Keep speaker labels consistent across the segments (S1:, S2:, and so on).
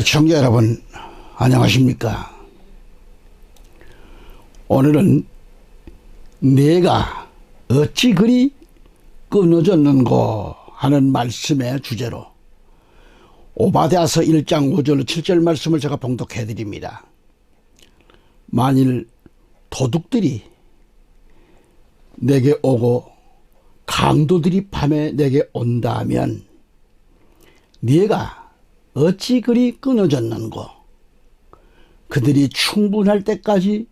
S1: 시청자 여러분, 안녕하십니까? 오늘은 내가 어찌 그리 끊어졌는고 하는 말씀의 주제로 오바댜서 1장 5절 7절 말씀을 제가 봉독해 드립니다. 만일 도둑들이 내게 오고 강도들이 밤에 내게 온다면 네가 어찌 그리 끊어졌는고? 그들이 충분할 때까지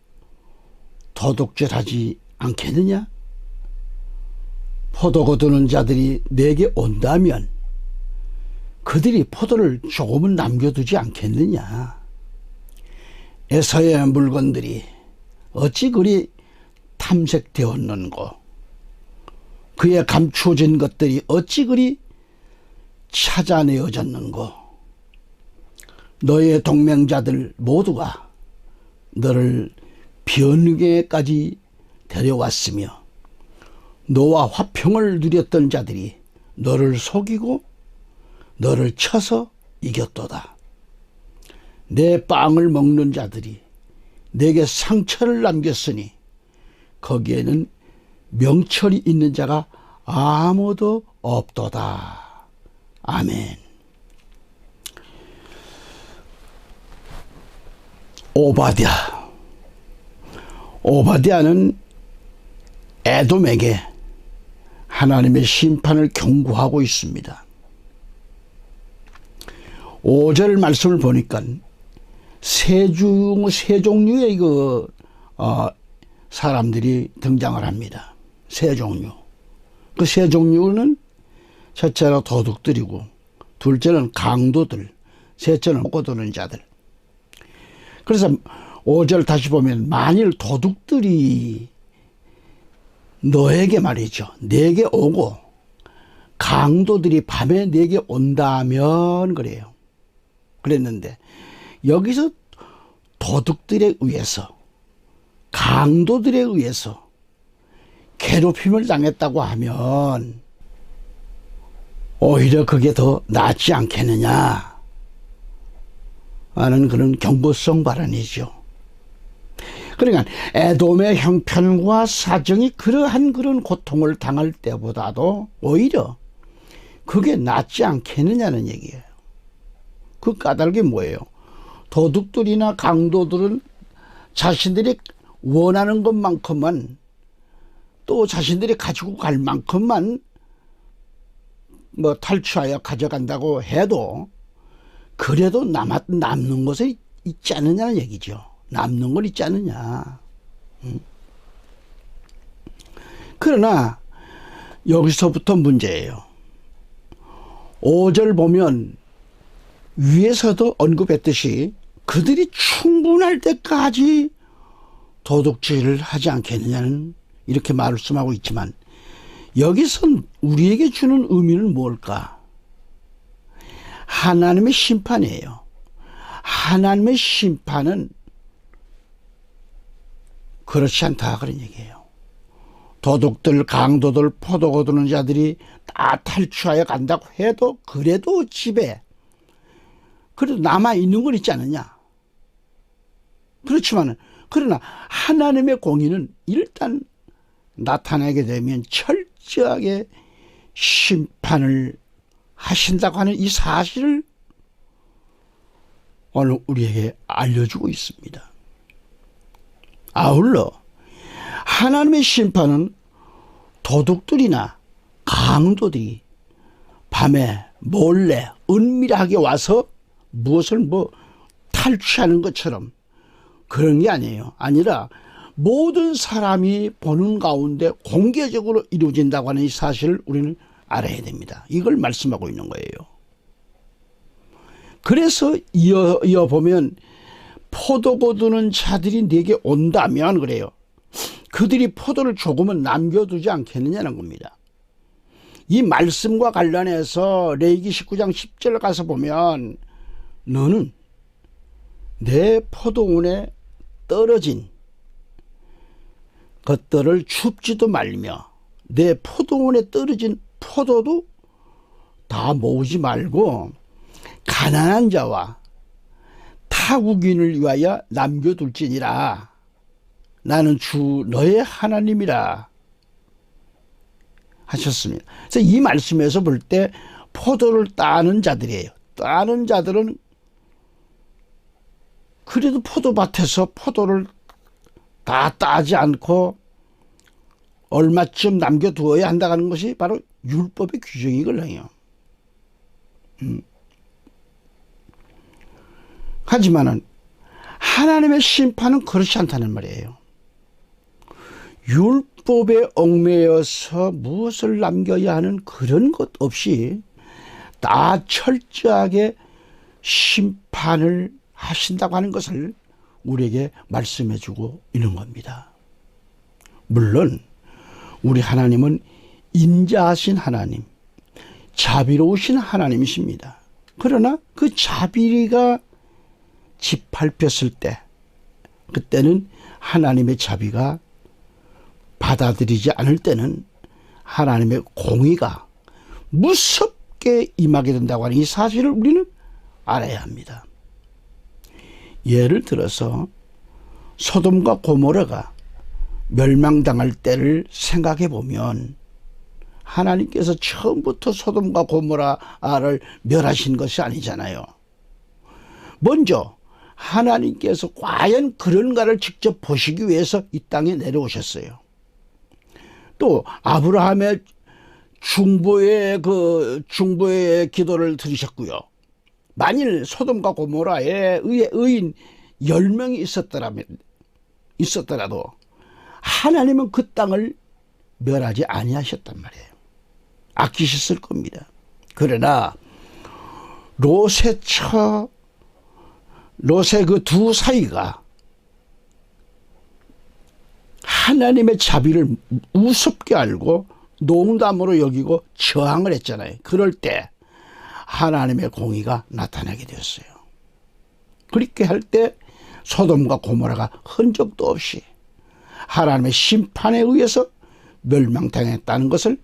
S1: 도둑질하지 않겠느냐? 포도 거두는 자들이 내게 온다면 그들이 포도를 조금은 남겨두지 않겠느냐? 에서의 물건들이 어찌 그리 탐색되었는고? 그의 감추어진 것들이 어찌 그리 찾아내어졌는고? 너의 동맹자들 모두가 너를 변개까지 데려왔으며 너와 화평을 누렸던 자들이 너를 속이고 너를 쳐서 이겼도다. 내 빵을 먹는 자들이 내게 상처를 남겼으니 거기에는 명철이 있는 자가 아무도 없도다. 아멘. 오바댜는 에돔에게 하나님의 심판을 경고하고 있습니다. 5절 말씀을 보니까 세 종류의 사람들이 등장을 합니다. 세 종류. 그 세 종류는 첫째로 도둑들이고, 둘째는 강도들, 셋째는 포도는 자들. 그래서 5절 다시 보면 만일 도둑들이 너에게 말이죠, 내게 오고 강도들이 밤에 내게 온다면 그래요. 그랬는데 여기서 도둑들에 의해서, 강도들에 의해서 괴롭힘을 당했다고 하면 오히려 그게 더 낫지 않겠느냐 하는 그런 경고성 발언이죠. 그러니까 에돔의 형편과 사정이 그러한 그런 고통을 당할 때보다도 오히려 그게 낫지 않겠느냐는 얘기예요. 그 까닭이 뭐예요? 도둑들이나 강도들은 자신들이 원하는 것만큼만, 또 자신들이 가지고 갈 만큼만 탈취하여 가져간다고 해도 그래도 남는 것이 있지 않느냐는 얘기죠. 남는 건 있지 않느냐. 그러나 여기서부터 문제예요. 5절 보면 위에서도 언급했듯이 그들이 충분할 때까지 도둑질을 하지 않겠느냐는 이렇게 말씀하고 있지만, 여기선 우리에게 주는 의미는 뭘까? 하나님의 심판이에요. 하나님의 심판은 그렇지 않다 그런 얘기예요. 도둑들, 강도들, 포도 거두는 자들이 다 탈취하여 간다고 해도 그래도 집에 그래도 남아있는 건 있지 않느냐. 그렇지만 그러나 하나님의 공의는 일단 나타나게 되면 철저하게 심판을 하신다고 하는 이 사실을 오늘 우리에게 알려주고 있습니다. 아울러 하나님의 심판은 도둑들이나 강도들이 밤에 몰래 은밀하게 와서 무엇을 탈취하는 것처럼 그런 게 아니에요. 아니라 모든 사람이 보는 가운데 공개적으로 이루어진다고 하는 이 사실을 우리는 알아야 됩니다. 이걸 말씀하고 있는 거예요. 그래서 이어 보면 포도 거두는 자들이 내게 온다면 그래요. 그들이 포도를 조금은 남겨두지 않겠느냐는 겁니다. 이 말씀과 관련해서 레위기 19장 10절 가서 보면 너는 내 포도원에 떨어진 것들을 줍지도 말며 내 포도원에 떨어진 포도도 다 모으지 말고 가난한 자와 타국인을 위하여 남겨둘지니라. 나는 주 너의 하나님이라 하셨습니다. 그래서 이 말씀에서 볼 때 포도를 따는 자들이에요. 따는 자들은 그래도 포도밭에서 포도를 다 따지 않고 얼마쯤 남겨두어야 한다는 것이 바로 율법의 규정이거든요. 하지만은 하나님의 심판은 그렇지 않다는 말이에요. 율법에 얽매여서 무엇을 남겨야 하는 그런 것 없이 다 철저하게 심판을 하신다고 하는 것을 우리에게 말씀해 주고 있는 겁니다. 물론 우리 하나님은 인자하신 하나님, 자비로우신 하나님이십니다. 그러나 그 자비가 짓밟혔을 때, 그때는 하나님의 자비가 받아들이지 않을 때는 하나님의 공의가 무섭게 임하게 된다고 하는 이 사실을 우리는 알아야 합니다. 예를 들어서 소돔과 고모라가 멸망당할 때를 생각해 보면 하나님께서 처음부터 소돔과 고모라를 멸하신 것이 아니잖아요. 먼저 하나님께서 과연 그런가를 직접 보시기 위해서 이 땅에 내려오셨어요. 또 아브라함의 중보의 기도를 들으셨고요. 만일 소돔과 고모라에 의인 10명이 있었더라도 하나님은 그 땅을 멸하지 아니하셨단 말이에요. 아끼셨을 겁니다. 그러나 롯의 그 두 사이가 하나님의 자비를 우습게 알고 농담으로 여기고 저항을 했잖아요. 그럴 때 하나님의 공의가 나타나게 되었어요. 그렇게 할 때 소돔과 고모라가 흔적도 없이 하나님의 심판에 의해서 멸망당했다는 것을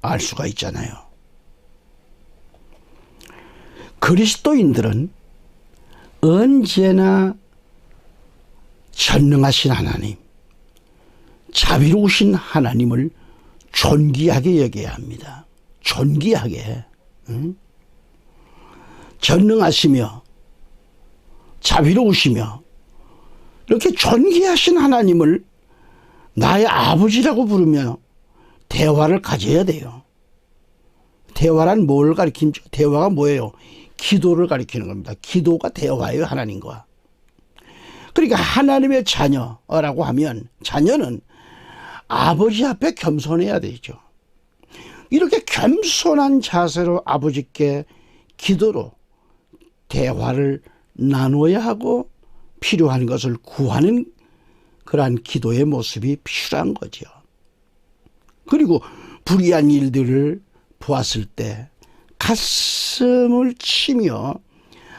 S1: 알 수가 있잖아요. 그리스도인들은 언제나 전능하신 하나님, 자비로우신 하나님을 존귀하게 여겨야 합니다. 존귀하게. 전능하시며 자비로우시며 이렇게 존귀하신 하나님을 나의 아버지라고 부르며 대화를 가져야 돼요. 대화란 뭘 가리키죠? 대화가 뭐예요? 기도를 가리키는 겁니다. 기도가 대화예요, 하나님과. 그러니까 하나님의 자녀라고 하면 자녀는 아버지 앞에 겸손해야 되죠. 이렇게 겸손한 자세로 아버지께 기도로 대화를 나눠야 하고 필요한 것을 구하는 그러한 기도의 모습이 필요한 거죠. 그리고 불의한 일들을 보았을 때 가슴을 치며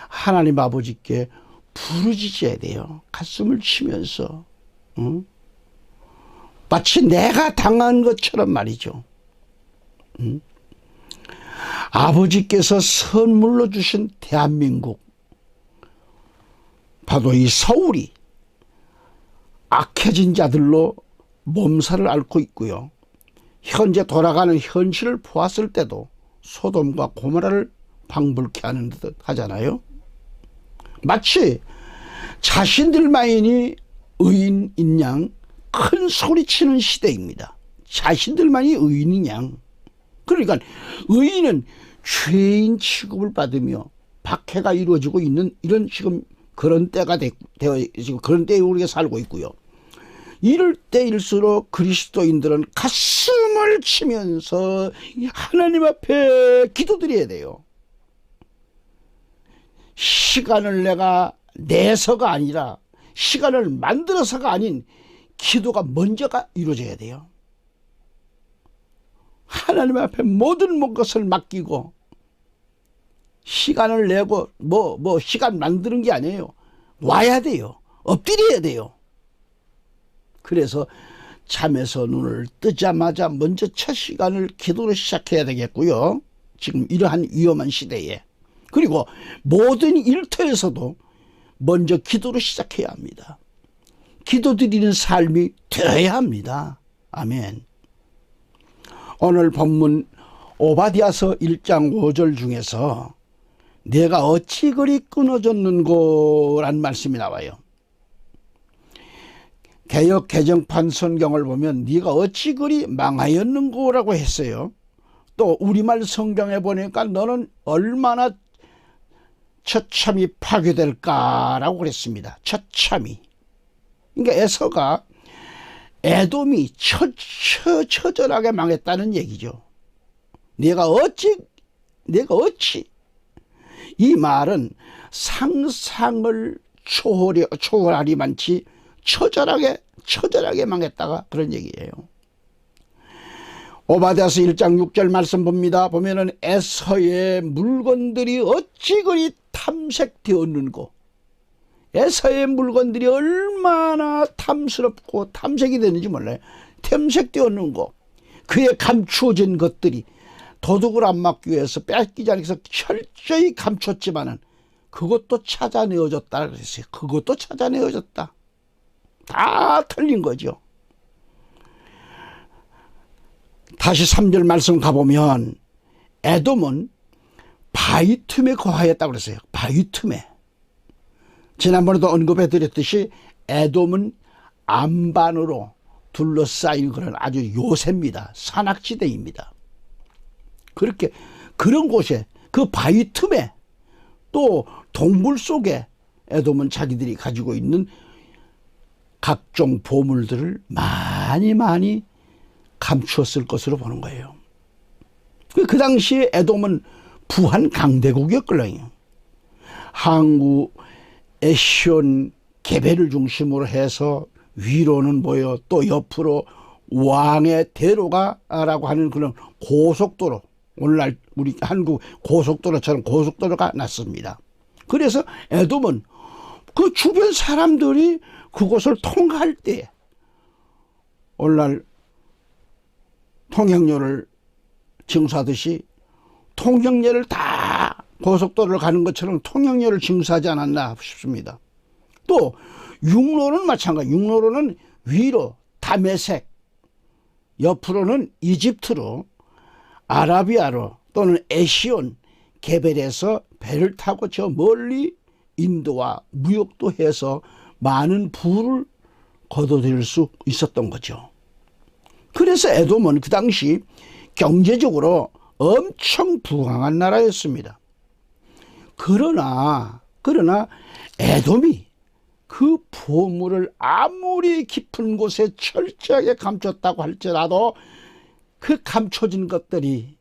S1: 하나님 아버지께 부르짖어야 돼요. 가슴을 치면서 마치 내가 당한 것처럼 말이죠. 아버지께서 선물로 주신 대한민국, 바로 이 서울이 악해진 자들로 몸살을 앓고 있고요. 현재 돌아가는 현실을 보았을 때도 소돔과 고모라를 방불케 하는 듯 하잖아요. 마치 자신들만이 의인인 양 큰 소리치는 시대입니다. 자신들만이 의인인 양. 그러니까 의인은 죄인 취급을 받으며 박해가 이루어지고 있는 이런 지금 그런 때가 지금 그런 때에 우리가 살고 있고요. 이럴 때일수록 그리스도인들은 가슴을 치면서 하나님 앞에 기도드려야 돼요. 시간을 내가 내서가 아니라 시간을 만들어서가 아닌 기도가 먼저가 이루어져야 돼요. 하나님 앞에 모든 것을 맡기고 시간을 내고 시간 만드는 게 아니에요. 와야 돼요. 엎드려야 돼요. 그래서 잠에서 눈을 뜨자마자 먼저 첫 시간을 기도로 시작해야 되겠고요. 지금 이러한 위험한 시대에. 그리고 모든 일터에서도 먼저 기도로 시작해야 합니다. 기도드리는 삶이 되어야 합니다. 아멘. 오늘 본문 오바댜서 1장 5절 중에서 내가 어찌 그리 끊어졌는고 라는 말씀이 나와요. 개역 개정판 성경을 보면 네가 어찌 그리 망하였는고 라고 했어요. 또 우리말 성경에 보니까 너는 얼마나 처참히 파괴될까라고 그랬습니다. 처참히. 그러니까 에서가 에돔이 처절하게 망했다는 얘기죠. 내가 어찌 이 말은 상상을 초월하리만치 처절하게 망했다가 그런 얘기예요. 오바댜서 1장 6절 말씀 봅니다. 보면은 에서의 물건들이 어찌 그리 탐색되었는고. 에서의 물건들이 얼마나 탐스럽고 탐색이 되는지 몰라요. 탐색되었는고. 그의 감추어진 것들이 도둑을 안 막기 위해서 뺏기지 않기 위해서 철저히 감췄지만은 그것도 찾아내어졌다 그랬어요. 그것도 찾아내어졌다. 다 틀린 거죠. 다시 3절 말씀 가보면 에돔은 바위 틈에 거하였다고 그랬어요. 바위 틈에. 지난번에도 언급해 드렸듯이 에돔은 안반으로 둘러싸인 그런 아주 요새입니다. 산악지대입니다. 그렇게 그런 곳에 그 바위 틈에 또 동굴 속에 에돔은 자기들이 가지고 있는 각종 보물들을 많이 감추었을 것으로 보는 거예요. 그 당시에 에돔은 부한 강대국이었거든요. 항구, 에시온, 게벨을 중심으로 해서 위로는 뭐요? 또 옆으로 왕의 대로가라고 하는 그런 고속도로, 오늘날 우리 한국 고속도로처럼 고속도로가 났습니다. 그래서 에돔은 그 주변 사람들이 그곳을 통할 때 오늘날 통행료를 징수하듯이 통행료를 다 고속도로를 가는 것처럼 통행료를 징수하지 않았나 싶습니다. 또 육로는 마찬가지. 육로로는 위로 다메섹, 옆으로는 이집트로, 아라비아로 또는 에시온, 게벨에서 배를 타고 저 멀리 인도와 무역도 해서 많은 부를 거둬들일 수 있었던 거죠. 그래서 에돔은 그 당시 경제적으로 엄청 부강한 나라였습니다. 그러나 에돔이 그 보물을 아무리 깊은 곳에 철저하게 감췄다고 할지라도 그 감춰진 것들이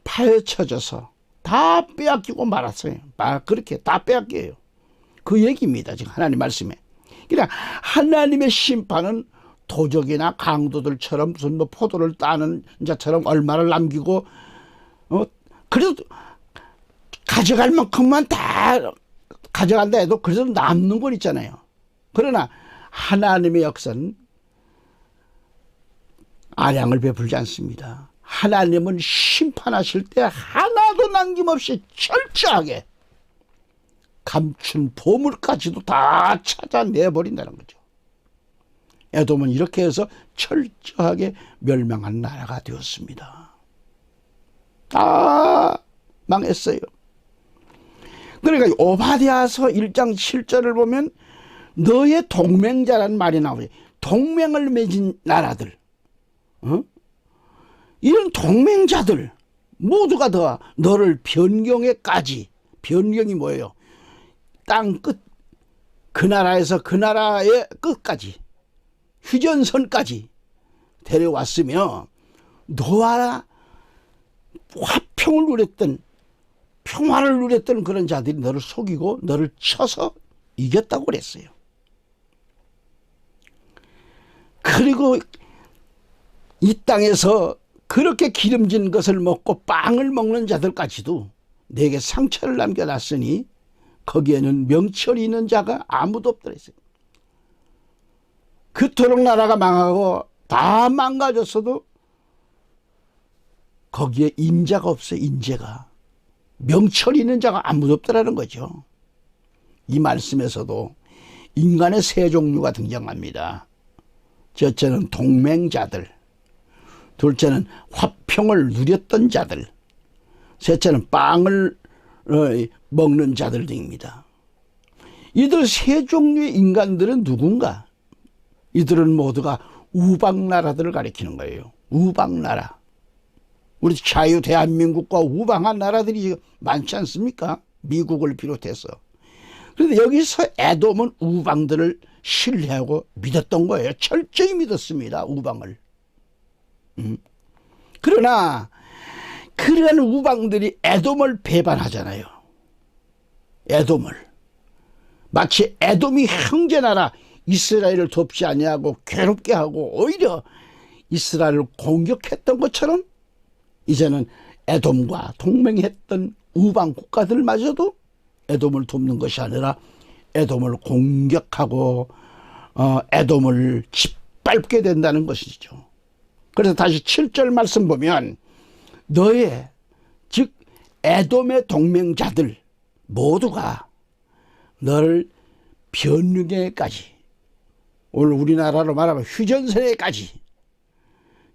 S1: 파헤쳐져서 다 빼앗기고 말았어요. 그렇게 다 빼앗겨요. 그 얘기입니다. 지금 하나님 말씀에. 그냥 하나님의 심판은 도적이나 강도들처럼 무슨 뭐 포도를 따는 자처럼 얼마를 남기고 그래도 가져갈 만큼만 다 가져간다 해도 그래도 남는 건 있잖아요. 그러나 하나님의 역사는 아량을 베풀지 않습니다. 하나님은 심판하실 때 하나도 남김없이 철저하게 감춘 보물까지도 다 찾아내버린다는 거죠. 에돔은 이렇게 해서 철저하게 멸망한 나라가 되었습니다. 다 망했어요. 그러니까 오바댜서 1장 7절을 보면 너의 동맹자라는 말이 나오죠. 동맹을 맺은 나라들, 이런 동맹자들 모두가 다 너를 변경에까지, 변경이 뭐예요? 땅 끝, 그 나라에서 그 나라의 끝까지, 휴전선까지 데려왔으며 너와 화평을 누렸던, 평화를 누렸던 그런 자들이 너를 속이고 너를 쳐서 이겼다고 그랬어요. 그리고 이 땅에서 그렇게 기름진 것을 먹고 빵을 먹는 자들까지도 내게 상처를 남겨놨으니 거기에는 명철이 있는 자가 아무도 없더라 했어요. 그토록 나라가 망하고 다 망가졌어도 거기에 인자가 없어요. 인재가. 명철이 있는 자가 아무도 없더라는 거죠. 이 말씀에서도 인간의 세 종류가 등장합니다. 첫째는 동맹자들, 둘째는 화평을 누렸던 자들, 셋째는 빵을 먹는 자들 등입니다. 이들 세 종류의 인간들은 누군가? 이들은 모두가 우방나라들을 가리키는 거예요. 우방나라. 우리 자유 대한민국과 우방한 나라들이 많지 않습니까? 미국을 비롯해서. 그런데 여기서 에돔은 우방들을 신뢰하고 믿었던 거예요. 철저히 믿었습니다. 우방을. 그러나 그러한 우방들이 에돔을 배반하잖아요. 에돔을. 마치 에돔이 형제나라 이스라엘을 돕지 아니하고 괴롭게 하고 오히려 이스라엘을 공격했던 것처럼 이제는 에돔과 동맹했던 우방 국가들마저도 에돔을 돕는 것이 아니라 에돔을 공격하고 에돔을 짓밟게 된다는 것이죠. 그래서 다시 7절 말씀 보면 너의 즉 에돔의 동맹자들 모두가 너를 변류계까지, 오늘 우리나라로 말하면 휴전선에까지,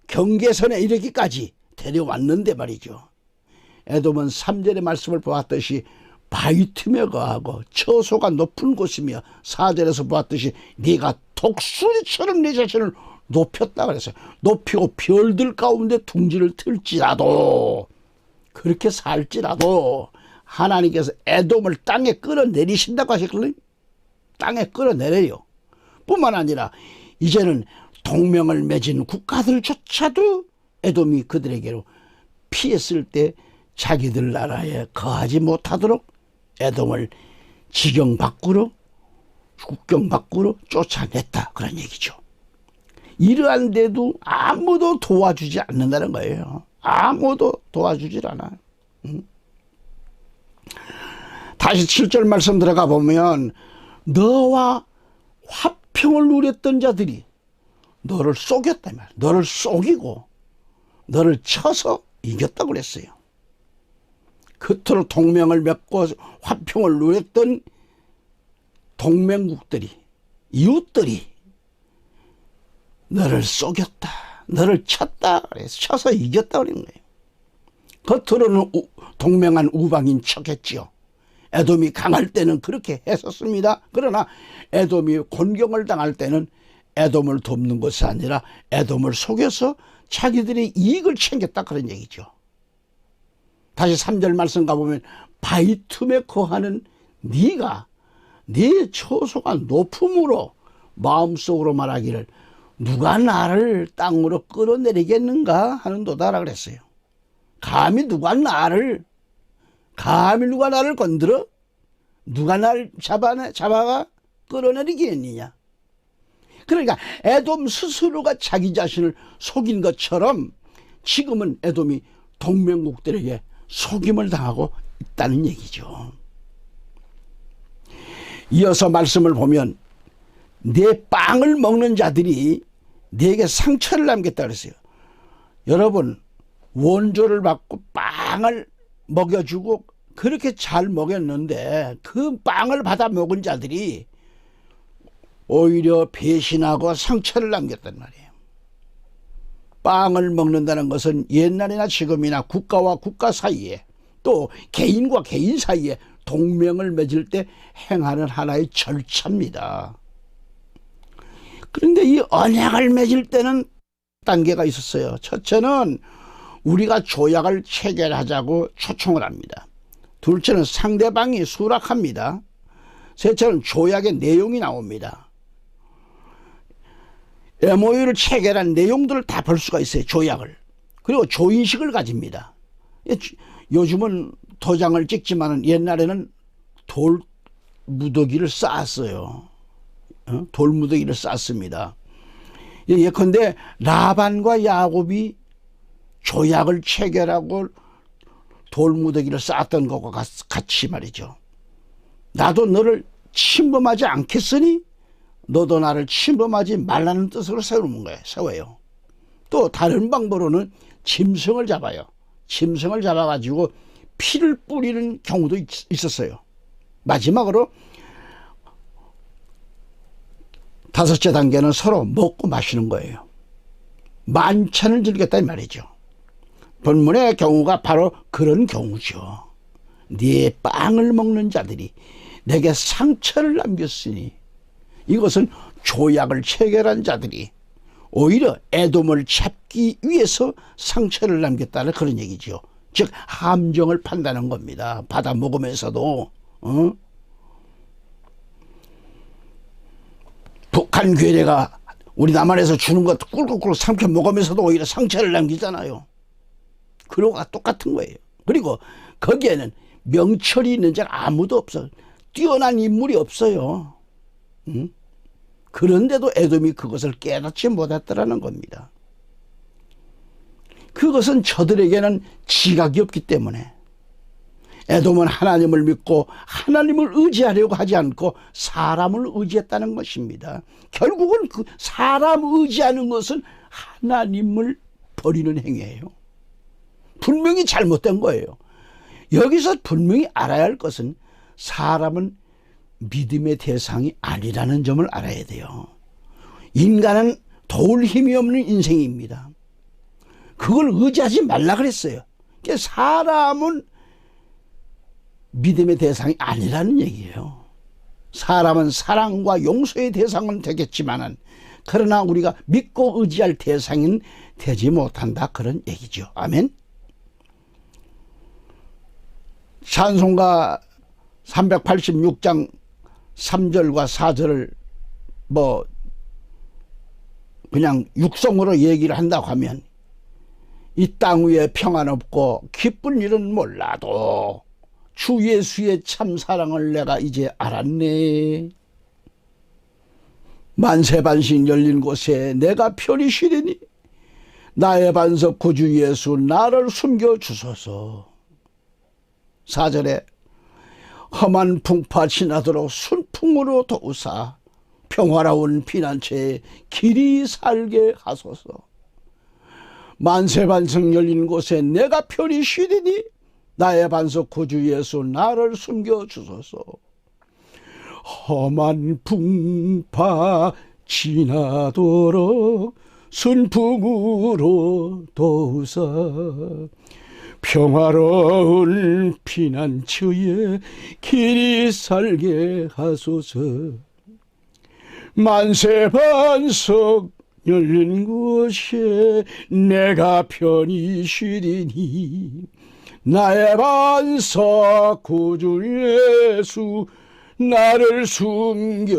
S1: 경계선에 이르기까지 데려왔는데 말이죠. 에돔은 3절의 말씀을 보았듯이 바위 틈에 거하고 처소가 높은 곳이며 4절에서 보았듯이 네가 독수리처럼 네 자신을 높였다 그랬어요. 높이고 별들 가운데 둥지를 틀지라도, 그렇게 살지라도 하나님께서 에돔을 땅에 끌어내리신다고 하셨거든요. 땅에 끌어내려요. 뿐만 아니라 이제는 동맹을 맺은 국가들조차도 에돔이 그들에게로 피했을 때 자기들 나라에 거하지 못하도록 에돔을 지경 밖으로, 국경 밖으로 쫓아냈다, 그런 얘기죠. 이러한데도 아무도 도와주지 않는다는 거예요. 아무도 도와주질 않아. 다시 7절 말씀 들어가 보면 너와 화평을 누렸던 자들이 너를 속였다 말이야. 너를 속이고 너를 쳐서 이겼다고 그랬어요. 그토록 동맹을 맺고 화평을 누렸던 동맹국들이, 이웃들이 너를 속였다, 너를 쳤다 그래서 쳐서 이겼다 그런 거예요. 겉으로는 동맹한 우방인 척했지요. 에돔이 강할 때는 그렇게 했었습니다. 그러나 에돔이 곤경을 당할 때는 에돔을 돕는 것이 아니라 에돔을 속여서 자기들의 이익을 챙겼다, 그런 얘기죠. 다시 3절 말씀 가보면 바위 틈에 거하는 네가 네 처소가 높음으로 마음속으로 말하기를 누가 나를 땅으로 끌어내리겠는가 하는도다라 그랬어요. 감히 누가 나를 건드려? 누가 날 잡아가 끌어내리겠느냐? 그러니까 에돔 스스로가 자기 자신을 속인 것처럼 지금은 에돔이 동맹국들에게 속임을 당하고 있다는 얘기죠. 이어서 말씀을 보면 내 빵을 먹는 자들이 네게 상처를 남겼다 그랬어요. 여러분, 원조를 받고 빵을 먹여주고 그렇게 잘 먹였는데 그 빵을 받아 먹은 자들이 오히려 배신하고 상처를 남겼단 말이에요. 빵을 먹는다는 것은 옛날이나 지금이나 국가와 국가 사이에 또 개인과 개인 사이에 동맹을 맺을 때 행하는 하나의 절차입니다. 그런데 이 언약을 맺을 때는 단계가 있었어요. 첫째는 우리가 조약을 체결하자고 초청을 합니다. 둘째는 상대방이 수락합니다. 셋째는 조약의 내용이 나옵니다. MOU를 체결한 내용들을 다 볼 수가 있어요. 조약을. 그리고 조인식을 가집니다. 요즘은 도장을 찍지만 옛날에는 돌 무더기를 쌓았어요. 돌 무더기를 쌓습니다. 예컨대 라반과 야곱이 조약을 체결하고 돌 무더기를 쌓았던 것과 같이 말이죠. 나도 너를 침범하지 않겠으니 너도 나를 침범하지 말라는 뜻으로 세워요. 또 다른 방법으로는 짐승을 잡아요. 짐승을 잡아가지고 피를 뿌리는 경우도 있었어요. 마지막으로 다섯째 단계는 서로 먹고 마시는 거예요. 만찬을 즐겼다 이 말이죠. 본문의 경우가 바로 그런 경우죠. 네 빵을 먹는 자들이 내게 상처를 남겼으니, 이것은 조약을 체결한 자들이 오히려 에돔을 잡기 위해서 상처를 남겼다는 그런 얘기죠. 즉 함정을 판다는 겁니다. 받아 먹으면서도 북한 괴뢰가 우리 남한에서 주는 것 꿀꿀꿀 삼켜 먹으면서도 오히려 상처를 남기잖아요. 그거와 똑같은 거예요. 그리고 거기에는 명철이 있는 자가 아무도 없어. 뛰어난 인물이 없어요. 그런데도 에돔이 그것을 깨닫지 못했더라는 겁니다. 그것은 저들에게는 지각이 없기 때문에, 에돔은 하나님을 믿고 하나님을 의지하려고 하지 않고 사람을 의지했다는 것입니다. 결국은 그 사람 의지하는 것은 하나님을 버리는 행위예요. 분명히 잘못된 거예요. 여기서 분명히 알아야 할 것은 사람은 믿음의 대상이 아니라는 점을 알아야 돼요. 인간은 도울 힘이 없는 인생입니다. 그걸 의지하지 말라 그랬어요. 사람은 믿음의 대상이 아니라는 얘기예요. 사람은 사랑과 용서의 대상은 되겠지만은, 그러나 우리가 믿고 의지할 대상은 되지 못한다, 그런 얘기죠. 아멘. 찬송가 386장 3절과 4절을 그냥 육성으로 얘기를 한다고 하면, 이 땅 위에 평안 없고 기쁜 일은 몰라도 주 예수의 참 사랑을 내가 이제 알았네. 만세반씩 열린 곳에 내가 편히 쉬리니 나의 반석 구주 예수 나를 숨겨주소서. 4절에 험한 풍파 지나도록 순풍으로 도우사 평화로운 피난처에 길이 살게 하소서. 만세반석 열린 곳에 내가 편히 쉬리니 나의 반석 구주 예수 나를 숨겨주소서. 험한 풍파 지나도록 순풍으로 도우사 평화로운 피난처에 길이 살게 하소서. 만세반석 열린 곳에 내가 편히 쉬리니 나의 반석 구주 예수 나를 숨겨주소서.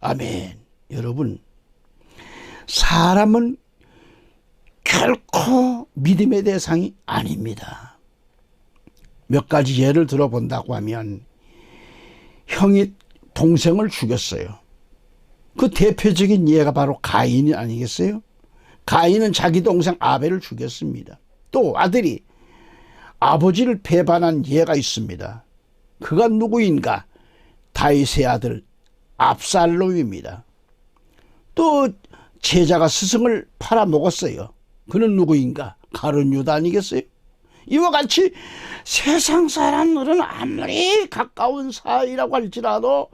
S1: 아멘. 여러분, 사람은 결코 믿음의 대상이 아닙니다. 몇 가지 예를 들어본다고 하면, 형이 동생을 죽였어요. 그 대표적인 예가 바로 가인이 아니겠어요? 가인은 자기 동생 아벨을 죽였습니다. 또 아들이 아버지를 배반한 예가 있습니다. 그가 누구인가? 다윗의 아들 압살롬입니다. 또 제자가 스승을 팔아먹었어요. 그는 누구인가? 가룟 유다 아니겠어요? 이와 같이 세상 사람들은 아무리 가까운 사이라고 할지라도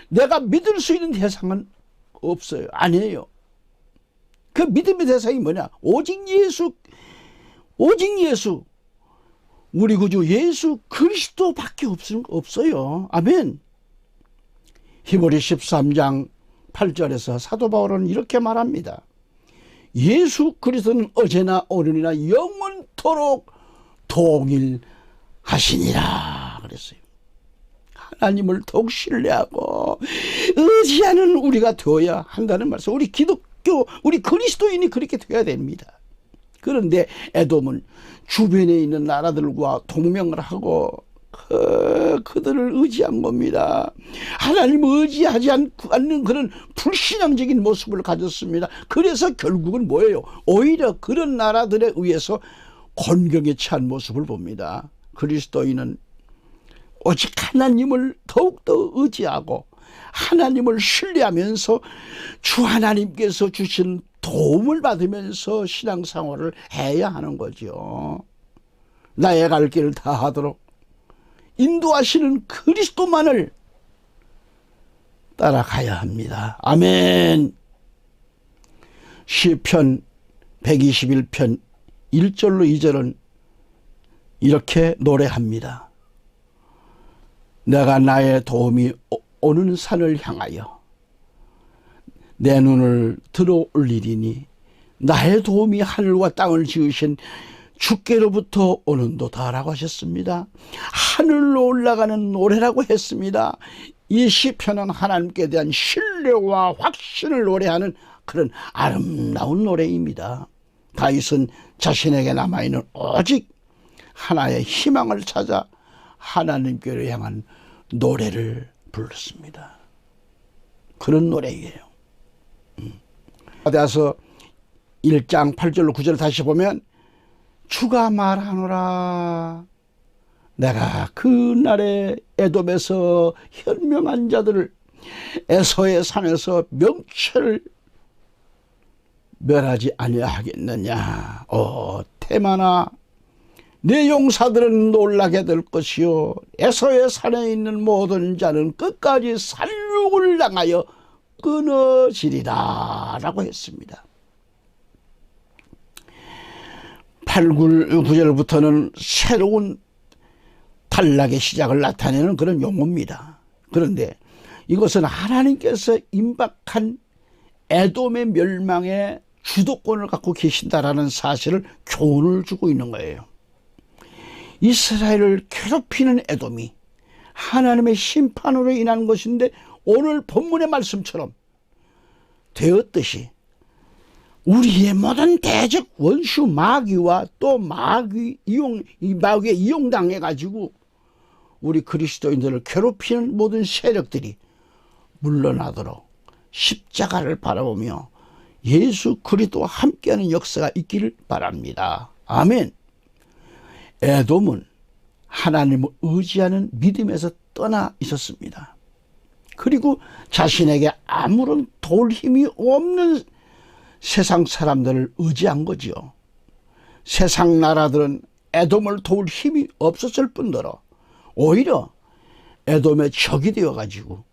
S1: 내가 믿을 수 있는 대상은 없어요. 아니에요. 그 믿음의 대상이 뭐냐? 오직 예수, 우리 구주 예수 그리스도밖에 없어요. 아멘. 히브리 13장 8절에서 사도 바울은 이렇게 말합니다. 예수 그리스도는 어제나 오늘이나 영원토록 동일하시니라 그랬어요. 하나님을 더욱 신뢰하고 의지하는 우리가 되어야 한다는 말씀. 우리 기독교, 우리 그리스도인이 그렇게 되어야 됩니다. 그런데 에돔은 주변에 있는 나라들과 동맹을 하고 그들을 의지한 겁니다. 하나님을 의지하지 않는 그런 불신앙적인 모습을 가졌습니다. 그래서 결국은 뭐예요? 오히려 그런 나라들에 의해서 곤경에 처한 모습을 봅니다. 그리스도인은 오직 하나님을 더욱더 의지하고 하나님을 신뢰하면서 주 하나님께서 주신 도움을 받으면서 신앙생활을 해야 하는 거죠. 나의 갈 길을 다하도록 인도하시는 그리스도만을 따라가야 합니다. 아멘. 시편 121편 1절로 2절은 이렇게 노래합니다. 내가 나의 도움이 오는 산을 향하여 내 눈을 들어 올리리니 나의 도움이 하늘과 땅을 지으신 주께로부터 오는도다라고 하셨습니다. 하늘로 올라가는 노래라고 했습니다. 이 시편은 하나님께 대한 신뢰와 확신을 노래하는 그런 아름다운 노래입니다. 다윗은 자신에게 남아있는 오직 하나의 희망을 찾아 하나님께로 향한 노래를 불렀습니다. 그런 노래예요. 가데아서 1장 8절로 9절 다시 보면 주가 말하노라 내가 그날에 에돔에서 현명한 자들을 에서의 산에서 명철을 멸하지 아니하겠느냐. 테마나 내 용사들은 놀라게 될 것이요 에서의 산에 있는 모든 자는 끝까지 살육을 당하여 끊어지리라 라고 했습니다. 8, 9절부터는 새로운 탈락의 시작을 나타내는 그런 용어입니다. 그런데 이것은 하나님께서 임박한 에돔의 멸망의 주도권을 갖고 계신다라는 사실을 교훈을 주고 있는 거예요. 이스라엘을 괴롭히는 에돔이 하나님의 심판으로 인한 것인데 오늘 본문의 말씀처럼 되었듯이 우리의 모든 대적 원수 마귀와 또 마귀에 이용당해 가지고 우리 그리스도인들을 괴롭히는 모든 세력들이 물러나도록 십자가를 바라보며 예수 그리스도와 함께하는 역사가 있기를 바랍니다. 아멘. 에돔은 하나님을 의지하는 믿음에서 떠나 있었습니다. 그리고 자신에게 아무런 도울 힘이 없는 세상 사람들을 의지한 거지요. 세상 나라들은 에돔을 도울 힘이 없었을 뿐더러 오히려 에돔의 적이 되어가지고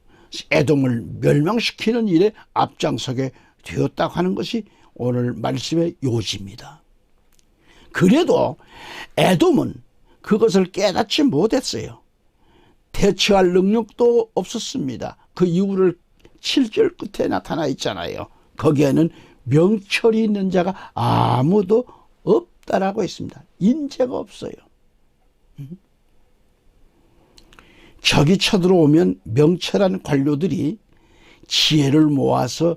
S1: 에돔을 멸망시키는 일에 앞장서게 되었다고 하는 것이 오늘 말씀의 요지입니다. 그래도 에돔은 그것을 깨닫지 못했어요. 대처할 능력도 없었습니다. 그 이유를 7절 끝에 나타나 있잖아요. 거기에는 명철이 있는 자가 아무도 없다라고 했습니다. 인재가 없어요. 적이 쳐들어오면 명철한 관료들이 지혜를 모아서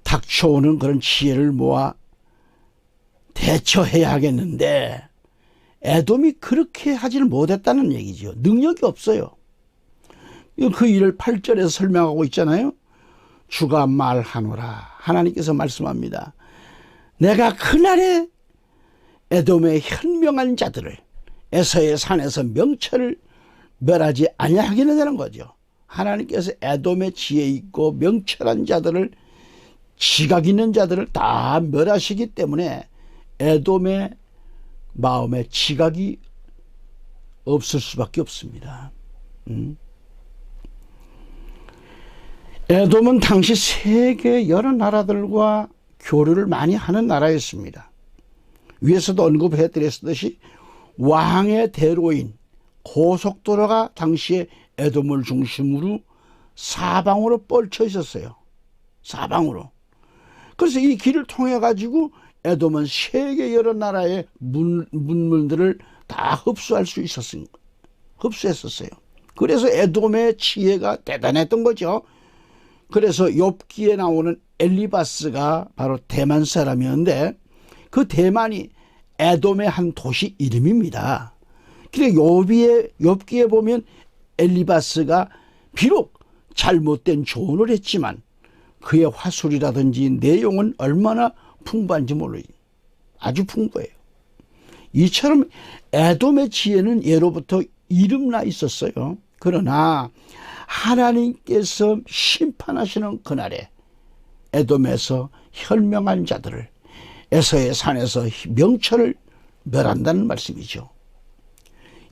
S1: 닥쳐오는 그런 지혜를 모아 대처해야 하겠는데 에돔이 그렇게 하지를 못했다는 얘기죠. 능력이 없어요. 그 일을 8절에서 설명하고 있잖아요. 주가 말하노라. 하나님께서 말씀합니다. 내가 그날에 에돔의 현명한 자들을 에서의 산에서 명철을 멸하지 아니하겠느냐는 거죠. 하나님께서 에돔의 지혜 있고 명철한 자들을 지각 있는 자들을 다 멸하시기 때문에 에돔의 마음에 지각이 없을 수밖에 없습니다. 에돔은 당시 세계 여러 나라들과 교류를 많이 하는 나라였습니다. 위에서도 언급해 드렸듯이 왕의 대로인 고속도로가 당시에 에돔을 중심으로 사방으로 뻗쳐 있었어요. 사방으로. 그래서 이 길을 통해 가지고 에돔은 세계 여러 나라의 문물들을 다 흡수했었어요. 그래서 에돔의 지혜가 대단했던 거죠. 그래서 욥기에 나오는 엘리바스가 바로 대만 사람이었는데 그 대만이 에돔의 한 도시 이름입니다. 그래 욥기에 보면 엘리바스가 비록 잘못된 조언을 했지만 그의 화술이라든지 내용은 얼마나 풍부한지 몰라요. 아주 풍부해요. 이처럼 에돔의 지혜는 예로부터 이름나 있었어요. 그러나 하나님께서 심판하시는 그날에 에돔에서 현명한 자들을 에서의 산에서 명철을 멸한다는 말씀이죠.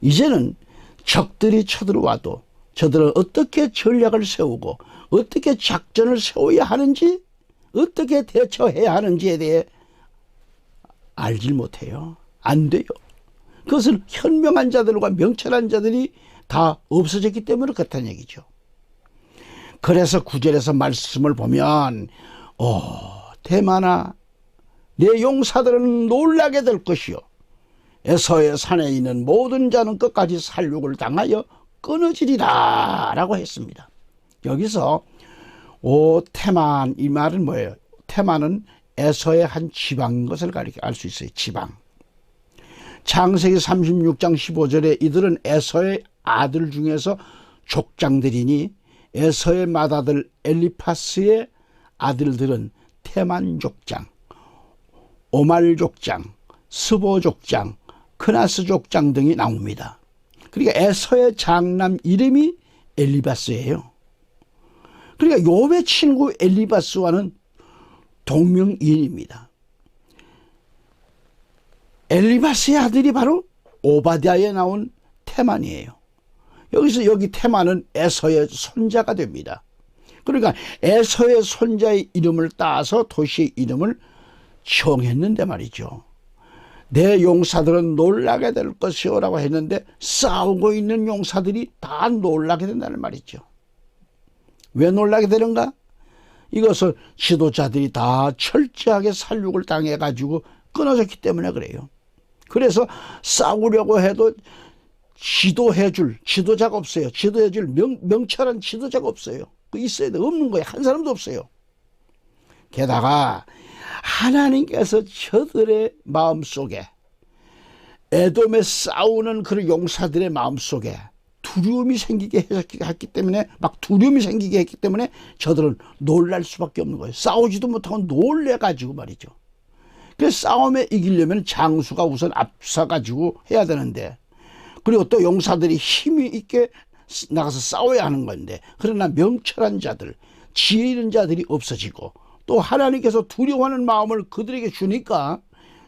S1: 이제는 적들이 쳐들어와도 저들은 어떻게 전략을 세우고 어떻게 작전을 세워야 하는지, 어떻게 대처해야 하는지에 대해 알질 못해요. 안 돼요. 그것은 현명한 자들과 명철한 자들이 다 없어졌기 때문에 그렇다는 얘기죠. 그래서 9절에서 말씀을 보면 대만아, 내 용사들은 놀라게 될 것이요 에서의 산에 있는 모든 자는 끝까지 살육을 당하여 끊어지리라 라고 했습니다. 여기서 테만, 이 말은 뭐예요? 테만은 에서의 한 지방인 것을 알 수 있어요. 지방. 창세기 36장 15절에 이들은 에서의 아들 중에서 족장들이니 에서의 맏아들 엘리파스의 아들들은 테만 족장, 오말 족장, 스보 족장, 크나스 족장 등이 나옵니다. 그러니까 에서의 장남 이름이 엘리바스예요. 그러니까 욥의 친구 엘리바스와는 동명이인입니다. 엘리바스의 아들이 바로 오바댜에 나온 테만이에요. 여기 테만은 에서의 손자가 됩니다. 그러니까 에서의 손자의 이름을 따서 도시의 이름을 정했는데 말이죠. 내 용사들은 놀라게 될 것이요 라고 했는데 싸우고 있는 용사들이 다 놀라게 된다는 말이죠. 왜 놀라게 되는가? 이것을 지도자들이 다 철저하게 살육을 당해가지고 끊어졌기 때문에 그래요. 그래서 싸우려고 해도 지도해줄 지도자가 없어요. 지도해줄 명철한 지도자가 없어요. 있어야 돼. 없는 거예요. 한 사람도 없어요. 게다가 하나님께서 저들의 마음속에, 에돔에 싸우는 그 용사들의 마음속에 두려움이 생기게 했기 때문에, 막 두려움이 생기게 했기 때문에 저들은 놀랄 수밖에 없는 거예요. 싸우지도 못하고 놀래가지고 말이죠. 그래서 싸움에 이기려면 장수가 우선 앞서가지고 해야 되는데, 그리고 또 용사들이 힘이 있게 나가서 싸워야 하는 건데, 그러나 명철한 자들, 지혜 있는 자들이 없어지고 또 하나님께서 두려워하는 마음을 그들에게 주니까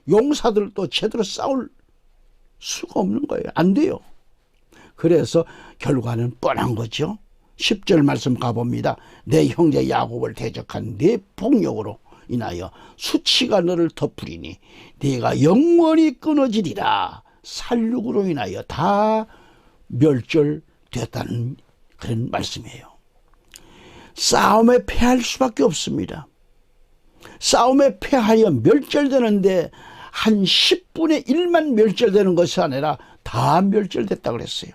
S1: 용사들도 제대로 싸울 수가 없는 거예요. 안 돼요. 그래서 결과는 뻔한 거죠. 10절 말씀 가봅니다. 내 형제 야곱을 대적한 내 폭력으로 인하여 수치가 너를 덮으리니 네가 영원히 끊어지리라. 살육으로 인하여 다 멸절됐다는 그런 말씀이에요. 싸움에 패할 수밖에 없습니다. 싸움에 패하여 멸절되는데 한 10분의 1만 멸절되는 것이 아니라 다 멸절됐다고 그랬어요.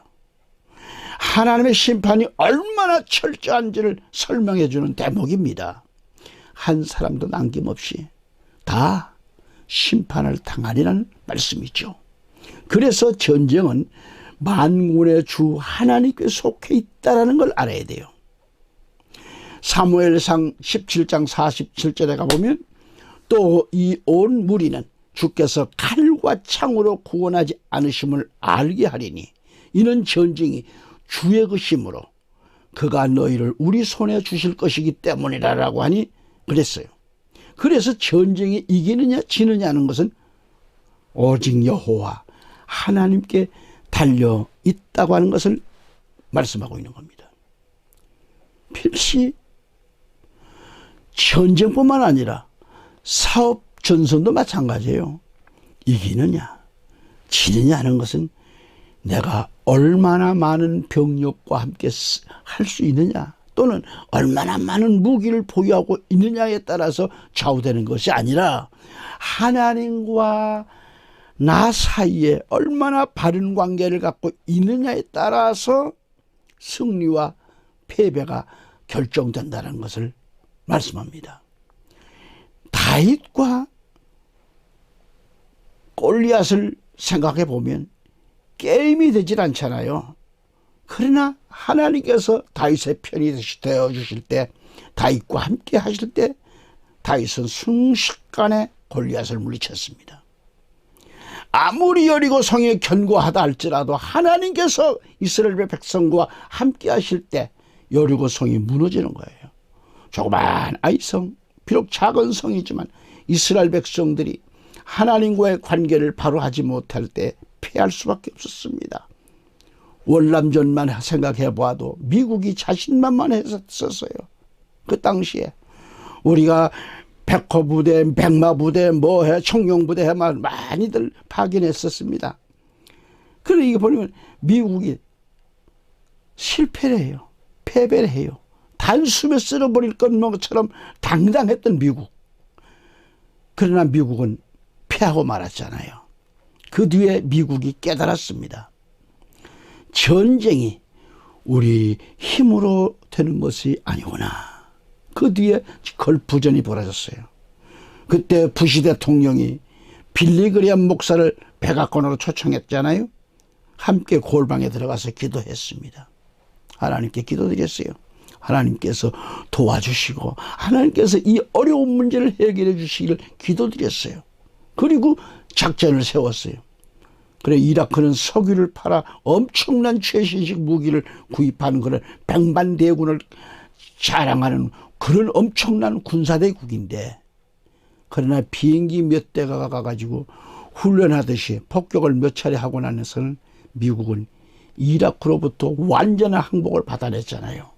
S1: 하나님의 심판이 얼마나 철저한지를 설명해 주는 대목입니다. 한 사람도 남김없이 다 심판을 당하리라는 말씀이죠. 그래서 전쟁은 만군의 주 하나님께 속해 있다는 걸 알아야 돼요. 사무엘상 17장 47절에 가보면 또 이 온 무리는 주께서 칼과 창으로 구원하지 않으심을 알게 하리니 이는 전쟁이 주의 것이므로 그가 너희를 우리 손에 주실 것이기 때문이라고 하니 그랬어요. 그래서 전쟁에 이기느냐 지느냐는 것은 오직 여호와 하나님께 달려 있다고 하는 것을 말씀하고 있는 겁니다. 필시 전쟁뿐만 아니라 사업 전선도 마찬가지예요. 이기느냐 지느냐 하는 것은 내가 얼마나 많은 병력과 함께 할 수 있느냐 또는 얼마나 많은 무기를 보유하고 있느냐에 따라서 좌우되는 것이 아니라 하나님과 나 사이에 얼마나 바른 관계를 갖고 있느냐에 따라서 승리와 패배가 결정된다는 것을 말씀합니다. 다윗과 골리앗을 생각해 보면 게임이 되질 않잖아요. 그러나 하나님께서 다윗의 편이 되어 주실 때, 다윗과 함께 하실 때 다윗은 순식간에 골리앗을 물리쳤습니다. 아무리 여리고 성이 견고하다 할지라도 하나님께서 이스라엘 백성과 함께 하실 때 여리고 성이 무너지는 거예요. 조그만 아이성, 비록 작은 성이지만 이스라엘 백성들이 하나님과의 관계를 바로 하지 못할 때 패할 수밖에 없었습니다. 월남전만 생각해 보아도 미국이 자신만만했었어요. 그 당시에 우리가 백호부대, 백마부대, 뭐해, 청룡부대 해만 많이들 파견했었습니다. 그런데 이거 보면 미국이 실패를 해요. 패배를 해요. 단숨에 쓸어버릴 것처럼 당당했던 미국. 그러나 미국은 패하고 말았잖아요. 그 뒤에 미국이 깨달았습니다. 전쟁이 우리 힘으로 되는 것이 아니구나. 그 뒤에 걸프전이 벌어졌어요. 그때 부시 대통령이 빌리그리엄 목사를 백악관으로 초청했잖아요. 함께 골방에 들어가서 기도했습니다. 하나님께 기도드렸어요. 하나님께서 도와주시고 하나님께서 이 어려운 문제를 해결해 주시기를 기도드렸어요. 그리고 작전을 세웠어요. 그래 이라크는 석유를 팔아 엄청난 최신식 무기를 구입하는 그런 백만대군을 자랑하는 그런 엄청난 군사대국인데, 그러나 비행기 몇 대가 가가지고 훈련하듯이 폭격을 몇 차례 하고 나서는 미국은 이라크로부터 완전한 항복을 받아냈잖아요.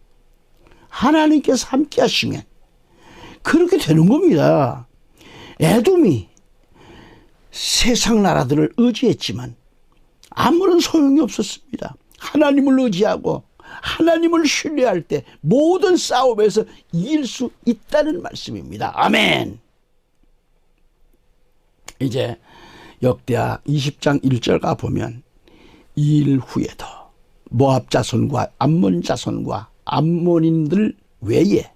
S1: 하나님께서 함께 하시면 그렇게 되는 겁니다. 에돔이 세상 나라들을 의지했지만 아무런 소용이 없었습니다. 하나님을 의지하고 하나님을 신뢰할 때 모든 싸움에서 이길 수 있다는 말씀입니다. 아멘. 이제 역대하 20장 1절 보면 이 일 후에도 모압 자손과 암몬 자손과 암몬인들 외에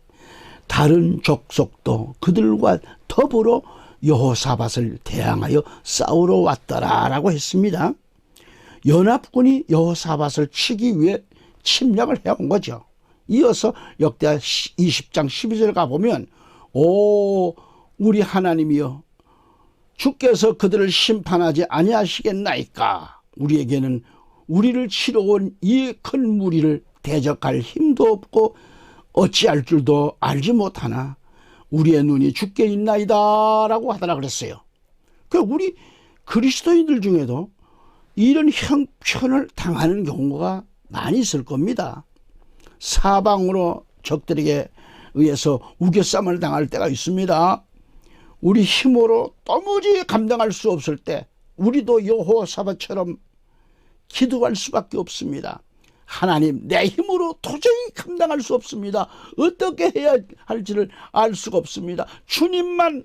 S1: 다른 족속도 그들과 더불어 여호사밧을 대항하여 싸우러 왔더라라고 했습니다. 연합군이 여호사밧을 치기 위해 침략을 해온 거죠. 이어서 역대하 20장 12절 가보면 오 우리 하나님이여 주께서 그들을 심판하지 아니하시겠나이까. 우리에게는 우리를 치러 온 이 큰 무리를 대적할 힘도 없고 어찌할 줄도 알지 못하나 우리의 눈이 주께 있나이다 라고 하더라 그랬어요. 우리 그리스도인들 중에도 이런 형편을 당하는 경우가 많이 있을 겁니다. 사방으로 적들에게 의해서 우겨쌈을 당할 때가 있습니다. 우리 힘으로 도무지 감당할 수 없을 때 우리도 여호사밧처럼 기도할 수밖에 없습니다. 하나님, 내 힘으로 도저히 감당할 수 없습니다. 어떻게 해야 할지를 알 수가 없습니다. 주님만,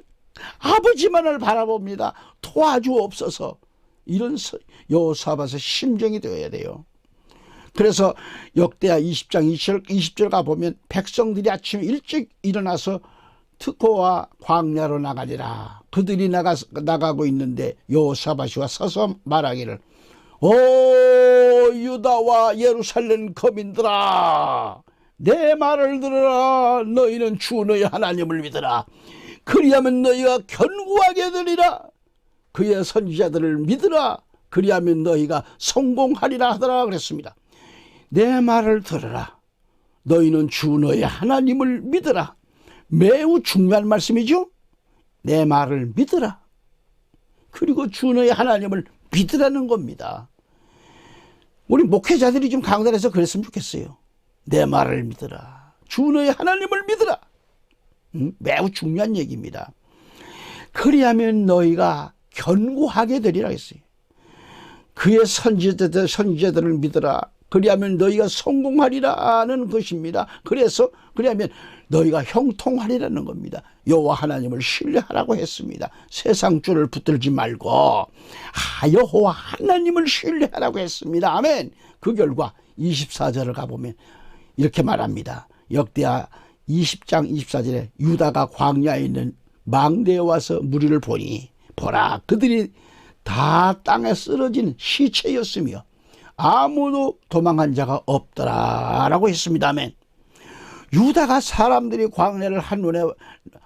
S1: 아버지만을 바라봅니다. 도와주옵소서. 이런 여호사밧의 심정이 되어야 돼요. 그래서 역대하 20장 20절 가보면 백성들이 아침에 일찍 일어나서 특고와 광야로 나가리라. 그들이 나가고 있는데 여호사밧이 서서 말하기를 오 유다와 예루살렘 거민들아 내 말을 들으라. 너희는 주 너희 하나님을 믿으라. 그리하면 너희가 견고하게 되리라. 그의 선지자들을 믿으라. 그리하면 너희가 성공하리라 하더라 그랬습니다. 내 말을 들으라. 너희는 주 너희 하나님을 믿으라. 매우 중요한 말씀이죠. 내 말을 믿으라. 그리고 주 너희 하나님을 믿으라는 겁니다. 우리 목회자들이 좀 강단에서 그랬으면 좋겠어요. 내 말을 믿으라. 주 너희 하나님을 믿으라. 매우 중요한 얘기입니다. 그리하면 너희가 견고하게 되리라 했어요. 그의 선지자들을 믿으라. 그리하면 너희가 성공하리라는 것입니다. 그리하면 너희가 형통하리라는 겁니다. 여호와 하나님을 신뢰하라고 했습니다. 세상 줄을 붙들지 말고 여호와 하나님을 신뢰하라고 했습니다. 아멘. 그 결과 24절을 가보면 이렇게 말합니다. 역대하 20장 24절에 유다가 광야에 있는 망대에 와서 무리를 보니 보라 그들이 다 땅에 쓰러진 시체였으며 아무도 도망한 자가 없더라 라고 했습니다. 아멘. 유다가 사람들이 광야를 한눈에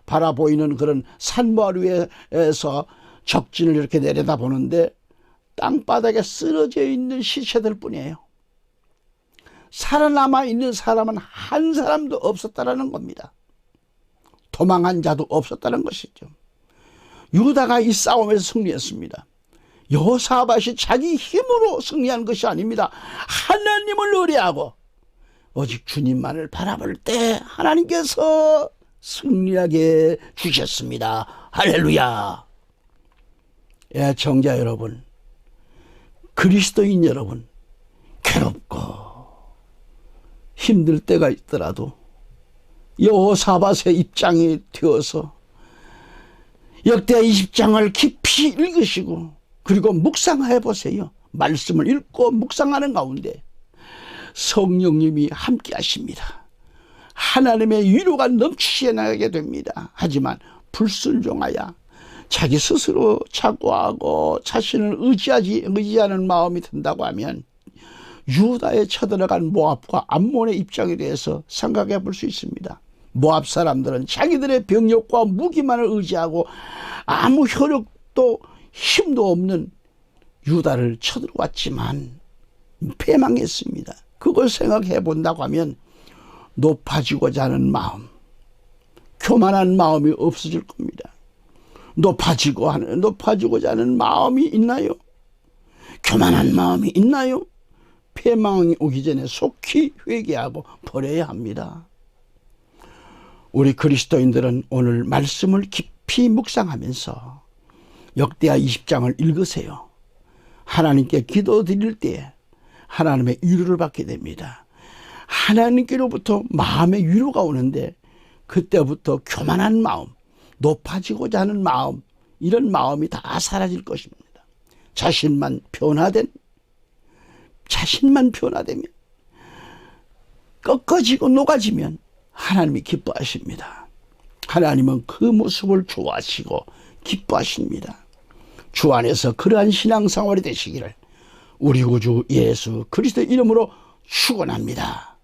S1: 바라보이는 그런 산마을 위에서 적진을 이렇게 내려다보는데 땅바닥에 쓰러져 있는 시체들 뿐이에요. 살아남아 있는 사람은 한 사람도 없었다라는 겁니다. 도망한 자도 없었다는 것이죠. 유다가 이 싸움에서 승리했습니다. 여호사밧이 자기 힘으로 승리한 것이 아닙니다. 하나님을 의뢰하고 오직 주님만을 바라볼 때 하나님께서 승리하게 주셨습니다. 할렐루야. 애청자 여러분, 그리스도인 여러분, 괴롭고 힘들 때가 있더라도 여호사밧의 입장이 되어서 역대하 20장을 깊이 읽으시고 그리고 묵상해 보세요. 말씀을 읽고 묵상하는 가운데 성령님이 함께 하십니다. 하나님의 위로가 넘치게 나가게 됩니다. 하지만 불순종하여 자기 스스로 착오하고 자신을 의지하는 마음이 든다고 하면 유다에 쳐들어간 모압과 암몬의 입장에 대해서 생각해 볼 수 있습니다. 모압 사람들은 자기들의 병력과 무기만을 의지하고 아무 효력도 힘도 없는 유다를 쳐들어왔지만 패망했습니다. 그걸 생각해 본다고 하면 높아지고자 하는 마음, 교만한 마음이 없어질 겁니다. 높아지고자 하는 마음이 있나요? 교만한 마음이 있나요? 패망이 오기 전에 속히 회개하고 버려야 합니다. 우리 그리스도인들은 오늘 말씀을 깊이 묵상하면서 역대하 20장을 읽으세요. 하나님께 기도드릴 때 하나님의 위로를 받게 됩니다. 하나님께로부터 마음의 위로가 오는데 그때부터 교만한 마음, 높아지고자 하는 마음, 이런 마음이 다 사라질 것입니다. 자신만 변화되면 꺾어지고 녹아지면 하나님이 기뻐하십니다. 하나님은 그 모습을 좋아하시고 기뻐하십니다. 주 안에서 그러한 신앙생활이 되시기를 우리 구주 예수 그리스도 이름으로 축원합니다.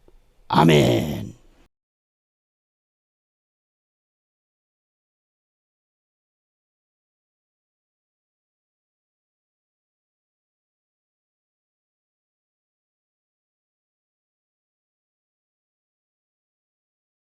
S1: 아멘.